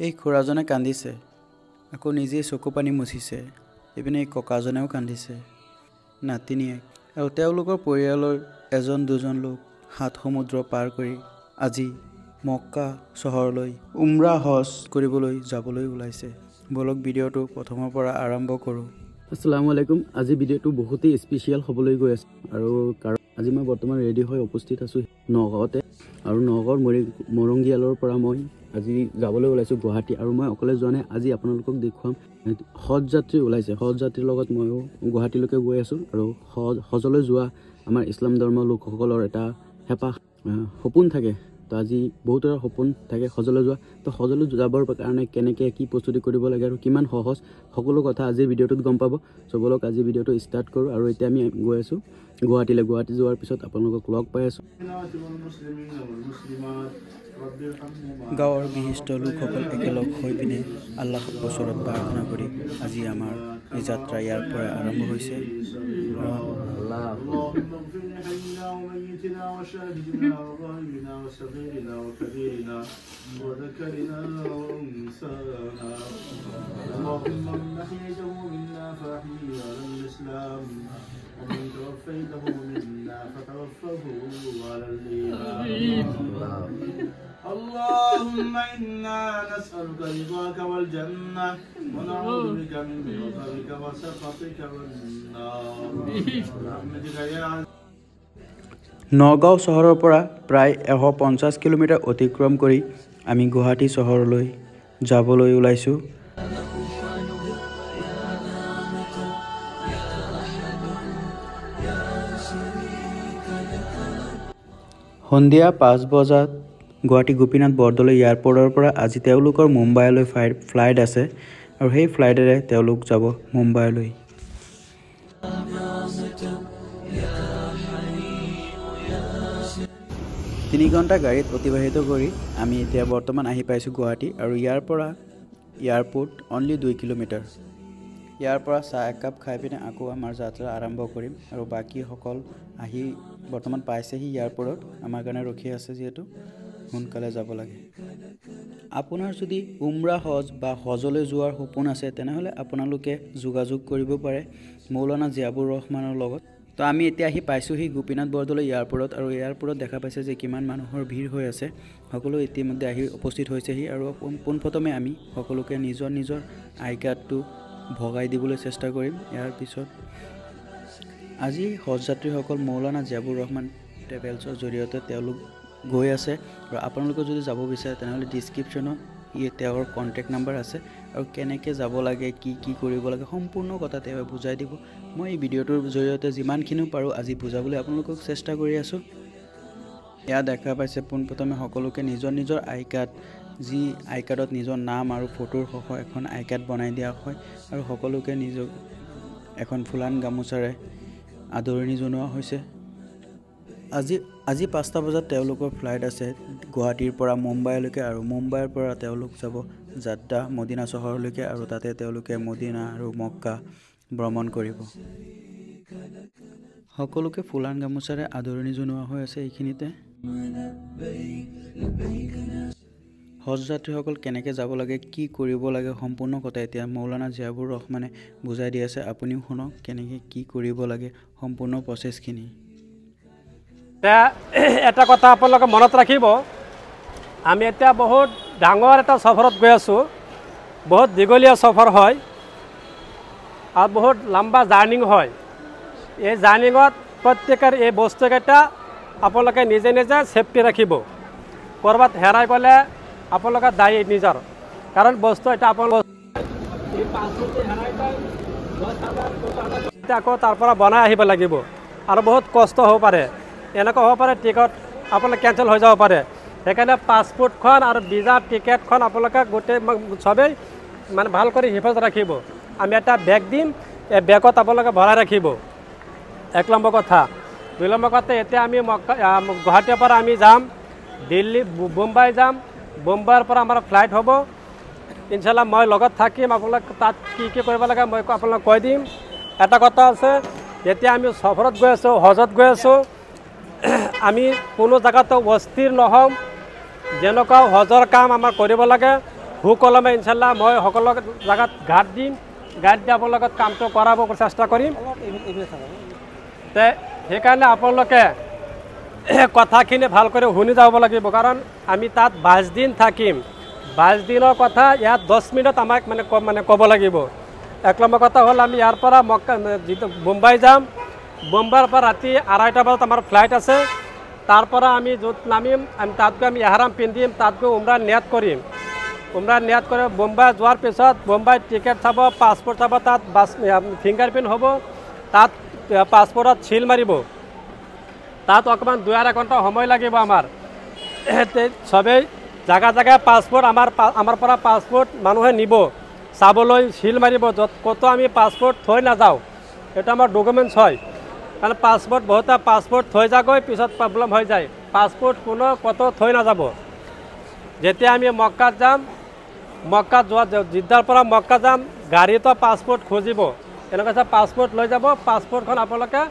এই খুৰাজনে কান্দিছে, আকৌ নিজেই চকু পানী মুচিছে। এইপিনে এই ককাজনেও কান্দিছে, নাতিনীয়েক আৰু তেওঁলোকৰ পৰিয়ালৰ এজন দুজন লোক সাত সমুদ্ৰ পাৰ কৰি আজি মক্কা চহৰলৈ উমৰা হজ কৰিবলৈ যাবলৈ ওলাইছে। বলক ভিডিঅ'টো প্ৰথমৰ পৰা আৰম্ভ কৰোঁ। আসসালামু আলাইকুম। আজি ভিডিঅ'টো বহুতেই স্পেচিয়েল হ'বলৈ গৈ আছে আৰু কাৰণ আজি মই বৰ্তমান ৰেডি হৈ উপস্থিত আছোঁ নগাঁৱতে আৰু নগাঁৱৰ মৰংগীয়ালৰ পৰা মই আজি যাবলৈ ওলাইছোঁ গুৱাহাটী আৰু মই অকলে যোৱা নাই। আজি আপোনালোকক দেখুৱাম হজ যাত্ৰী ওলাইছে, হজ যাত্ৰীৰ লগত ময়ো গুৱাহাটীলৈকে গৈ আছোঁ আৰু হজলৈ যোৱা আমাৰ ইছলাম ধৰ্মৰ লোকসকলৰ এটা হেঁপাহ সপোন থাকে। তো আজি বহুতৰে সপোন থাকে হজলৈ যোৱা। তো হজলৈ যাবৰ কাৰণে কেনেকৈ কি প্ৰস্তুতি কৰিব লাগে আৰু কিমান সহজ সকলো কথা আজিৰ ভিডিঅ'টোত গম পাব। চ' বলক আজি ভিডিঅ'টো ষ্টাৰ্ট কৰোঁ আৰু এতিয়া আমি গৈ আছোঁ গুৱাহাটীলৈ। গুৱাহাটী যোৱাৰ পিছত আপোনালোকক লগ পাই আছোঁ। গাঁৱৰ বিশিষ্ট লোকসকল একেলগ হৈ পিনে আল্লাহ ওচৰত প্ৰাৰ্থনা কৰি আজি আমাৰ এই যাত্ৰা ইয়াৰ পৰা আৰম্ভ হৈছে। ومن توفيته منا فتوفه على الإيمان اللهم إنا نسألك رضاك والجنة ونعوذ بك من غضبك وسخطك والنار برحمتك يا নগাঁও চহৰৰ পৰা প্ৰায় 150 কিলোমিটাৰ অতিক্ৰম কৰি আমি গুৱাহাটী চহৰলৈ যাবলৈ ওলাইছোঁ। সন্ধিয়া 5 বজাত গুৱাহাটী গোপীনাথ বৰদলৈ এয়াৰপৰ্টৰ পৰা আজি তেওঁলোকৰ মুম্বাইলৈ ফ্লাইট আছে আৰু সেই ফ্লাইটেৰে তেওঁলোক যাব মুম্বাইলৈ। তিনি ঘণ্টা গাড়ীত অতিবাহিত কৰি আমি এতিয়া বৰ্তমান আহি পাইছোঁ গুৱাহাটী আৰু ইয়াৰ পৰা এয়াৰপৰ্ট অনলি 2 কিলোমিটাৰ। ইয়াৰ পৰা চাহ একাপ খাই পিনে আকৌ আমাৰ যাত্ৰা আৰম্ভ কৰিম আৰু বাকীসকল আহি বৰ্তমান পাইছেহি এয়াৰপৰ্টত, আমাৰ কাৰণে ৰখি আছে যিহেতু সোনকালে যাব লাগে। আপোনাৰ যদি উমৰা হজ বা হজলৈ যোৱাৰ সপোন আছে তেনেহ'লে আপোনালোকে যোগাযোগ কৰিব পাৰে মৌলানা জিয়াবুৰ ৰহমানৰ লগত। তো আমি এতিয়া আহি পাইছোঁহি গোপীনাথ বৰদলৈ এয়াৰপৰ্টত আৰু এয়াৰপৰ্টত দেখা পাইছে যে কিমান মানুহৰ ভিৰ হৈ আছে। সকলো ইতিমধ্যে আহি উপস্থিত হৈছেহি আৰু পোনপ্ৰথমে আমি সকলোকে নিজৰ নিজৰ আই কাৰ্ডটো ভগাই দিবলৈ চেষ্টা কৰিম। ইয়াৰ পিছত আজি হজ যাত্ৰীসকল মৌলানা জিয়াবুৰ ৰহমান ট্ৰেভেলছৰ জৰিয়তে তেওঁলোক গৈ আছে আৰু আপোনালোকে যদি যাব বিচাৰে তেনেহ'লে ডিছক্ৰিপশ্যনত তেওঁৰ কণ্টেক্ট নাম্বাৰ আছে আৰু কেনেকৈ যাব লাগে কি কি কৰিব লাগে সম্পূৰ্ণ কথা তেওঁ বুজাই দিব। মই এই ভিডিঅ'টোৰ জৰিয়তে যিমানখিনি পাৰোঁ আজি বুজাবলৈ আপোনালোকক চেষ্টা কৰি আছোঁ। এয়া দেখা পাইছে পোনপ্ৰথমে সকলোকে নিজৰ নিজৰ আই কাৰ্ড, যি আই কাৰ্ডত নিজৰ নাম আৰু ফটোৰ সহ এখন আই কাৰ্ড বনাই দিয়া হয় আৰু সকলোকে নিজক এখন ফুলান গামোচাৰে আদৰণি জনোৱা হৈছে। আজি 5টা বজাত তেওঁলোকৰ ফ্লাইট আছে গুৱাহাটীৰ পৰা মুম্বাইলৈকে আৰু মুম্বাইৰ পৰা তেওঁলোক যাব জাদ্দা মদিনা চহৰলৈকে আৰু তাতে তেওঁলোকে মদিনা আৰু মক্কা ভ্ৰমণ কৰিব। সকলোকে ফুলান গামোচাৰে আদৰণি জনোৱা হৈ আছে। এইখিনিতে হজ যাত্ৰীসকল কেনেকৈ যাব লাগে কি কৰিব লাগে সম্পূৰ্ণ কথা এতিয়া মৌলানা জিয়াবুৰ ৰহমানে বুজাই দি আছে। আপুনিও শুনক কেনেকৈ কি কৰিব লাগে সম্পূৰ্ণ প্ৰচেছখিনি। এটা কথা আপোনালোকে মনত ৰাখিব, আমি এতিয়া বহুত ডাঙৰ এটা সফৰত গৈ আছোঁ। বহুত দীঘলীয়া সফৰ হয় আৰু বহুত লম্বা জাৰ্ণিং হয়। এই জাৰ্ণিঙত প্ৰত্যেকৰ এই বস্তুকেইটা আপোনালোকে নিজে নিজে ছেফটি ৰাখিব। ক'ৰবাত হেৰাই গ'লে আপোনালোকে দায়ী নিজৰ, কাৰণ বস্তু এটা আপোনালোক আকৌ তাৰ পৰা বনাই আহিব লাগিব আৰু বহুত কষ্ট হ'ব পাৰে। এনেকুৱা হ'ব পাৰে টিকট আপোনালোকে কেঞ্চেল হৈ যাব পাৰে। সেইকাৰণে পাছপোৰ্টখন আৰু ভিজাৰ টিকেটখন আপোনালোকে গোটেই চবেই মানে ভাল কৰি হিফাজত ৰাখিব। আমি এটা বেগ দিম, এই বেগত আপোনালোকে ভৰাই ৰাখিব। 1 নম্বৰ কথা। 2 নম্বৰ কথা, এতিয়া আমি গুৱাহাটীৰ পৰা আমি যাম দিল্লী, মুম্বাই যাম। মুম্বাইৰ পৰা আমাৰ ফ্লাইট হ'ব ইনশাল্লাহ। মই লগত থাকিম, আপোনালোক তাত কি কি কৰিব লাগে মই আপোনালোক কৈ দিম। এটা কথা আছে, যেতিয়া আমি সফৰত গৈ আছোঁ, হজত গৈ আছোঁ, আমি কোনো জায়গাতে অস্থিৰ নহওঁ। যেনেকুৱা হজৰ কাম আমাৰ কৰিব লাগে সুকলমে ইনশাল্লাহ মই সকলো জায়গাত ঘাট দিম, ঘাট দি আপোনালোকৰ লগত কামটো কৰাব চেষ্টা কৰিম। তে সেইকাৰণে আপোনালোকে কথাখিনি ভাল কৰি শুনি যাব লাগিব, কাৰণ আমি তাত 22 দিন থাকিম। 22 দিনৰ কথা ইয়াত 10 মিনিট আমাক মানে ক'ব লাগিব। 1 নম্বৰ কথা হ'ল আমি ইয়াৰ পৰা মুম্বাই যাম। মুম্বাইৰ পৰা ৰাতি 2:30 বজাত আমাৰ ফ্লাইট আছে। তাৰ পৰা আমি য'ত নামিম আমি তাত গৈ আমি এহৰাম পিন্ধিম, তাত গৈ উমৰা নিয়াত কৰিম। উমৰা নিয়াত কৰি মুম্বাই যোৱাৰ পিছত মুম্বাইত টিকেট চাব, পাছপোৰ্ট চাব, তাত ফিংগাৰ প্ৰিণ্ট হ'ব, তাত পাছপোৰ্টত ছিল মাৰিব। তাত অকণমান 2-2.5 ঘণ্টা সময় লাগিব আমাৰ। চবেই জাগা জাগাই পাছপোৰ্ট আমাৰ পৰা পাছপোৰ্ট মানুহে নিব, চাবলৈ ছিল মাৰিব। য'ত ক'তো আমি পাছপোৰ্ট থৈ নাযাওঁ, এইটো আমাৰ ডকুমেণ্টছ হয়। কাৰণ পাছপোৰ্ট বহুতে পাছপোৰ্ট থৈ যাগৈ পিছত প্ৰব্লেম হৈ যায়। পাছপোৰ্ট কোনো ক'তো থৈ নাযাব। যেতিয়া আমি মক্কাত যাম, মক্কাত জিদ্দাৰ পৰা মক্কা যাম, গাড়ীতো পাছপোৰ্ট খুজিব। এনেকুৱা পাছপোৰ্ট লৈ যাব। পাছপোৰ্টখন আপোনালোকে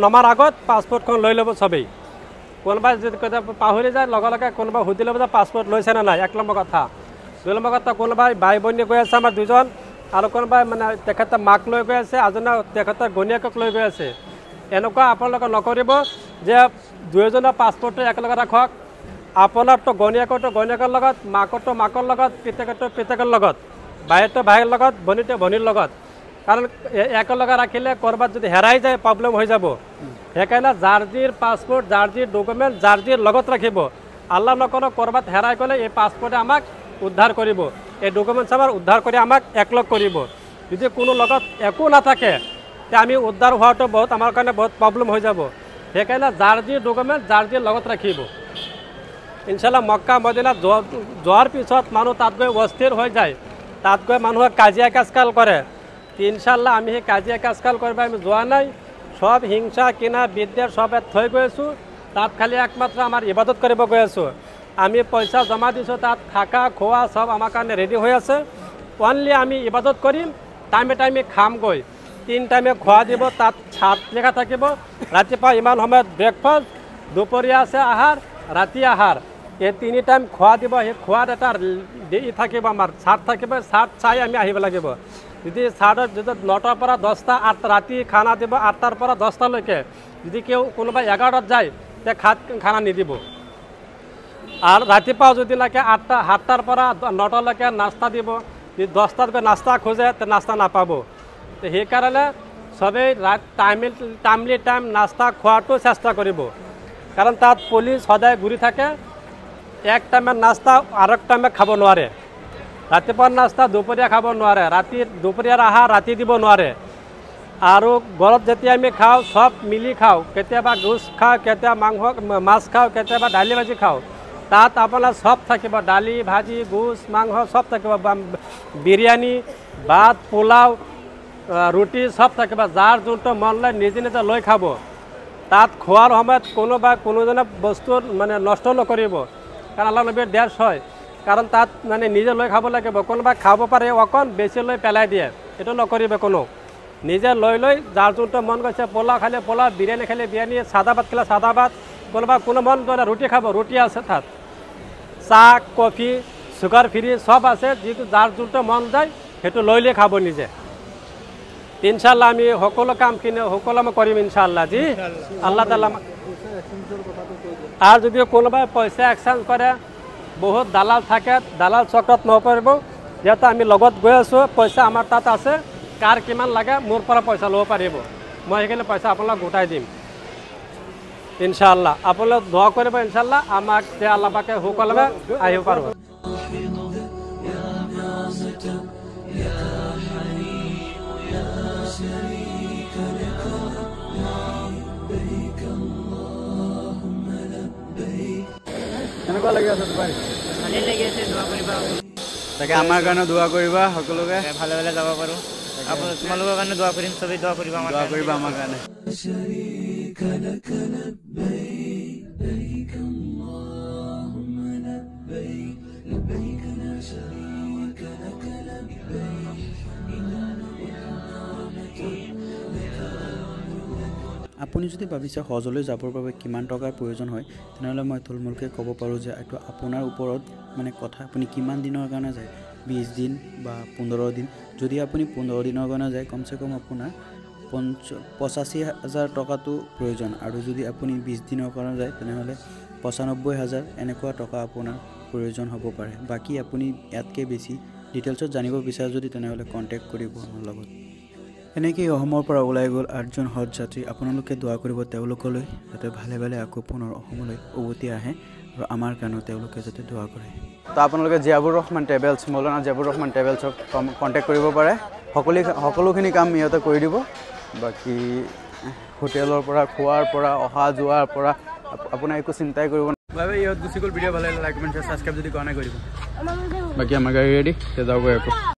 নমাৰ আগত পাছপোৰ্টখন লৈ ল'ব চবেই। কোনোবাই যদি পাহৰি যায় লগে লগে কোনোবাই সুধি ল'ব যে পাছপোৰ্ট লৈছে নে নাই, 1 নম্বৰ কথা। 2 নম্বৰ কথা, কোনোবাই ভাই ভনী গৈ আছে আমাৰ 2জন, আৰু কোনোবাই মানে তেখেতে মাক লৈ গৈ আছে, এজনে তেখেতৰ ঘৈণীয়েকক লৈ গৈ আছে। এনেকুৱা আপোনালোকে নকৰিব যে 2জনৰ পাছপোৰ্টটো একেলগে ৰাখক। আপোনাৰতো ঘৈণীয়েকৰ লগত, মাকৰটো মাকৰ লগত, পিতেকৰ লগত, ভাইটো ভাইৰ লগত, ভনীটো ভনীৰ লগত। কাৰণ একেলগে ৰাখিলে ক'ৰবাত যদি হেৰাই যায় প্ৰব্লেম হৈ যাব। সেইকাৰণে যাৰ যিৰ পাছপোৰ্ট, যাৰ যিৰ ডকুমেণ্ট, যাৰ যিৰ লগত ৰাখিব। আল্লাহ নকৰক ক'ৰবাত হেৰাই গ'লে এই পাছপোৰ্টে আমাক উদ্ধাৰ কৰিব, এই ডকুমেণ্টছ আমাৰ উদ্ধাৰ কৰি আমাক একলগ কৰিব। যদি কোনো লগত একো নাথাকে তে আমি উদ্ধাৰ হোৱাটো আমাৰ কাৰণে বহুত প্ৰব্লেম হৈ যাব। সেইকাৰণে যাৰ যি ডকুমেণ্ট, যাৰ যি লগত ৰাখিব। ইনশাল্লাহ মক্কা মদিনাত যোৱাৰ পিছত মানুহ তাত গৈ অস্থিৰ হৈ যায়, তাত গৈ মানুহে কাজিয়া কাজকাল কৰে। ইনশাল্লাহ আমি সেই কাজিয়া কাজকাল কৰিব আমি যোৱা নাই। সব হিংসা কিনা বিদ্বেষ সব থৈ গৈ আছোঁ। তাত খালি একমাত্ৰ আমাৰ ইবাদত কৰিব গৈ আছোঁ। আমি পইচা জমা দিছোঁ, তাত থাকা খোৱা সব আমাৰ কাৰণে ৰেডি হৈ আছে। অনলি আমি ইবাদত কৰিম, টাইমে টাইমে খামগৈ। 3 টাইমে খোৱা দিব, তাত ছাদ লেখা থাকিব। ৰাতিপুৱা ইমান সময়ত ব্ৰেকফাষ্ট, দুপৰীয়া আছে আহাৰ, ৰাতি আহাৰ, এই 3 টাইম খোৱা দিব। সেই খোৱাত এটা থাকিব, আমাৰ ছাদ থাকিব, ছাদ চাই আমি আহিব লাগিব। যদি ছাদত যদি 9টাৰ পৰা 10টা, 8 ৰাতি খানা দিব, 8টাৰ পৰা 10টালৈকে। যদি কোনোবা 11টাত যায় তে খানা নিদিব। আৰু ৰাতিপুৱা যদি লাগে 7টাৰ পৰা 9টালৈকে নাস্তা দিব। যদি 10টাত গৈ নাস্তা খোজে তে নাস্তা নাপাব। তো সেইকাৰণে চবেই টাইমলি টাইম নাস্তা খোৱাটো চেষ্টা কৰিব। কাৰণ তাত পুলিচ সদায় ঘূৰি থাকে। 1 টাইমত নাস্তা আৰু 1 টাইমে খাব নোৱাৰে। ৰাতিপুৱাৰ নাস্তা দুপৰীয়া খাব নোৱাৰে, দুপৰীয়াৰ আহাৰ ৰাতি দিব নোৱাৰে। আৰু ঘৰত যেতিয়া আমি খাওঁ সব মিলি খাওঁ, কেতিয়াবা গোছ খাওঁ, কেতিয়াবা মাছ খাওঁ, কেতিয়াবা দালি ভাজি খাওঁ। তাত আপোনাৰ সব থাকিব, দালি ভাজি গোছ মাংস সব থাকিব, বিৰিয়ানী, ভাত, পোলাও, ৰুটি সব থাকিব। যাৰ যোনটো মন লয় নিজে নিজে লৈ খাব। তাত খোৱাৰ সময়ত কোনোজনে বস্তু মানে নষ্ট নকৰিব, কাৰণ আল্লাহ নবীৰ দেশ হয়। কাৰণ তাত মানে নিজে লৈ খাব লাগিব। কোনোবাই খাব পাৰে অকণ বেছি লৈ পেলাই দিয়ে, এইটো নকৰিব কোনো। নিজে লৈ যাৰ যোনটো মন গৈছে, পোলাও খালে পোলাও, বিৰিয়ানী খালে বিৰিয়ানী, সাদা ভাত খালে সাদা ভাত, কোনো মন গ'লে ৰুটি খাব, ৰুটি আছে তাত। চাহ কফি চুগাৰ ফ্ৰী সব আছে। যিটো যাৰ যোনটো মন যায় সেইটো লৈ খাব নিজে। ইনশাল্লাহ আমি সকলো কামখিনি সকলো কৰিম ইনশাল্লাহ। জি আল্লাহ তাআলা। আৰু যদি কোনোবাই পইচা এক্সচেঞ্জ কৰে, বহুত দালাল থাকে, দালাল চক্ৰত নপৰিব। যিহেতু আমি লগত গৈ আছোঁ, পইচা আমাৰ তাত আছে, কাৰ কিমান লাগে মোৰ পৰা পইচা ল'ব পাৰিব। মই সেইখিনি পইচা আপোনাক গোটাই দিম ইনশাল্লাহ। আপোনালোক দোৱা কৰিব ইনশাল্লাহ, আমাক যে আল্লাহ পাকে সুকলমে আহিব পাৰিব। কেনেকুৱা লাগি আছে তোমাৰ? ভালেই লাগি আছে, দোৱা কৰিবা। তাকে আমাৰ কাৰণে দোৱা কৰিবা সকলোকে, ভালে ভালে যাব পাৰোঁ। তোমালোকৰ কাৰণে দোৱা কৰিম, চবেই দোৱা কৰিবা, দোৱা কৰিবা আমাৰ কাৰণে। আপুনি যদি ভাবিছে হজলৈ যাবৰ বাবে কিমান টকাৰ প্ৰয়োজন হয় তেনেহ'লে মই থুলমূলকৈ ক'ব পাৰোঁ যে এইটো আপোনাৰ ওপৰত মানে কথা আপুনি কিমান দিনৰ কাৰণে যায় 20 দিন বা 15 দিন যদি আপুনি 15 দিনৰ কাৰণে যায় কমচে কম আপোনাৰ 85,000 টকাটো প্ৰয়োজন আৰু যদি আপুনি 20 দিনৰ কাৰণে যায় তেনেহ'লে 95,000 এনেকুৱা টকা আপোনাৰ প্ৰয়োজন হ'ব পাৰে বাকি আপুনি ইয়াতকৈ বেছি ডিটেইলছত জানিব বিচাৰে যদি তেনেহ'লে কণ্টেক্ট কৰিব আমাৰ লগত এনেকৈ অসমৰ পৰা ওলাই গ'ল 8জন হজ যাত্ৰী আপোনালোকে দোৱা কৰিব তেওঁলোকলৈ যাতে ভালে ভালে আকৌ পুনৰ অসমলৈ উভতি আহে আৰু আমাৰ কাৰণেও তেওঁলোকে যাতে দোৱা কৰে তো আপোনালোকে জিয়াবুৰ ৰহমান ট্ৰেভেলছ মৌলানা জিয়াবুৰ ৰহমান ট্ৰেভেলছক কণ্টেক্ট কৰিব পাৰে সকলোখিনি কাম ইহঁতে কৰি দিব বাকি হোটেলৰ পৰা খোৱাৰ পৰা অহা যোৱাৰ পৰা আপোনাৰ একো চিন্তাই কৰিব নালাগে ইহঁত গুচি গ'ল ভিডিঅ' ভাল লাগিলে লাইক কমেণ্ট ছাবস্ক্ৰাইব যদি কৰা নাই কৰি দিব বাকি আমাৰ গাড়ী ৰেডি যাওঁগৈ আকৌ